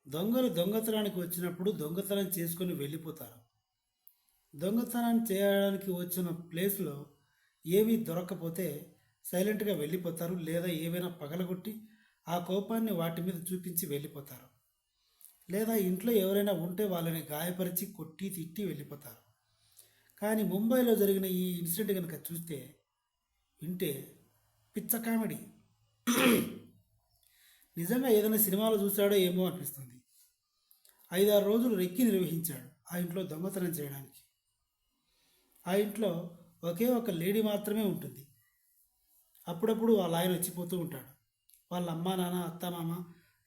దొంగలు దొంగతనానికి వచ్చినప్పుడు దొంగతనం చేసుకొని వెళ్ళిపోతారు. దొంగతనం చేయడానికి వచ్చిన ప్లేస్లో ఏమీ దొరక్కపోతే సైలెంట్గా వెళ్ళిపోతారు, లేదా ఏవైనా పగలగొట్టి ఆ కోపాన్ని వాటి మీద చూపించి వెళ్ళిపోతారు. లేదా ఇంట్లో ఎవరైనా ఉంటే వాళ్ళని గాయపరిచి కొట్టి తిట్టి వెళ్ళిపోతారు. కానీ ముంబైలో జరిగిన ఈ ఇన్సిడెంట్ కనుక చూస్తే వింటే పిచ్చ కామెడీ. నిజంగా ఏదైనా సినిమాలో చూశాడో ఏమో అనిపిస్తుంది. 5-6 రోజులు రెక్కి నిర్వహించాడు ఆ ఇంట్లో దొంగతనం చేయడానికి. ఆ ఇంట్లో ఒకే ఒక లేడీ మాత్రమే ఉంటుంది. అప్పుడప్పుడు వాళ్ళ ఆయన వచ్చిపోతూ ఉంటాడు. వాళ్ళ అమ్మా నాన్న అత్తమామ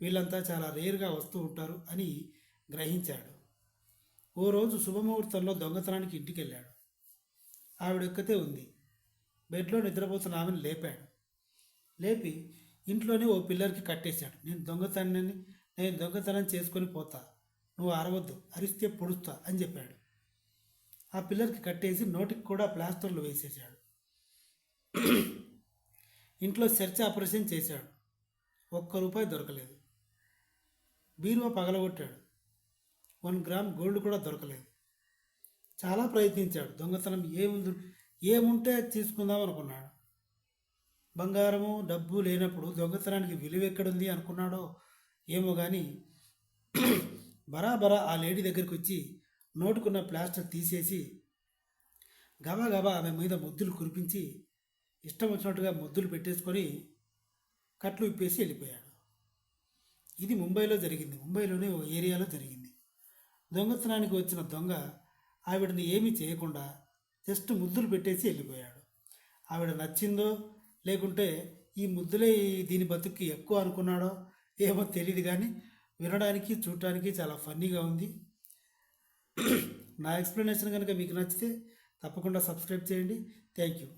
వీళ్ళంతా చాలా రేర్గా వస్తూ ఉంటారు అని గ్రహించాడు. ఓ రోజు శుభముహూర్తంలో దొంగతనానికి ఇంటికి వెళ్ళాడు. ఆవిడొక్కతే ఉంది. బెడ్లో నిద్రపోతున్న ఆమెను లేపాడు. లేపి ఇంట్లోనే ఓ పిల్లర్కి కట్టేశాడు. నేను దొంగతనం చేసుకొని పోతా, నువ్వు అరవద్దు, అరిస్తే పొడుస్తా అని చెప్పాడు. ఆ పిల్లర్కి కట్టేసి నోటికి కూడా ప్లాస్టర్లు వేసేశాడు. ఇంట్లో సెర్చ్ ఆపరేషన్ చేశాడు. ₹1 దొరకలేదు. బీరువా పగలగొట్టాడు. 1 గ్రామ్ గోల్డ్ కూడా దొరకలేదు. చాలా ప్రయత్నించాడు. దొంగతనం ఏముంటే తీసుకుందాం అనుకున్నాడు. బంగారము డబ్బు లేనప్పుడు దొంగతనానికి విలువ ఎక్కడుంది అనుకున్నాడో ఏమో కానీ బరాబరా ఆ లేడీ దగ్గరికి వచ్చి నోటుకున్న ప్లాస్టర్ తీసేసి గబా గబా ఆమె మీద ముద్దులు కురిపించి ఇష్టం వచ్చినట్టుగా ముద్దులు పెట్టేసుకొని కట్లు ఇప్పేసి వెళ్ళిపోయాడు. ఇది ముంబైలో జరిగింది. ముంబైలోనే ఓ ఏరియాలో జరిగింది. దొంగతనానికి వచ్చిన దొంగ ఆవిడని ఏమీ చేయకుండా జస్ట్ ముద్దులు పెట్టేసి వెళ్ళిపోయాడు. ఆవిడ నచ్చిందో లేకుంటే ఈ ముద్దులే దీని బతుక్కి ఎక్కువ అనుకున్నాడో ఏమో తెలియదు, కానీ వినడానికి చూడటానికి చాలా ఫన్నీగా ఉంది. నా ఎక్స్ప్లెనేషన్ కనుక మీకు నచ్చితే తప్పకుండా సబ్స్క్రైబ్ చేయండి. Thank you.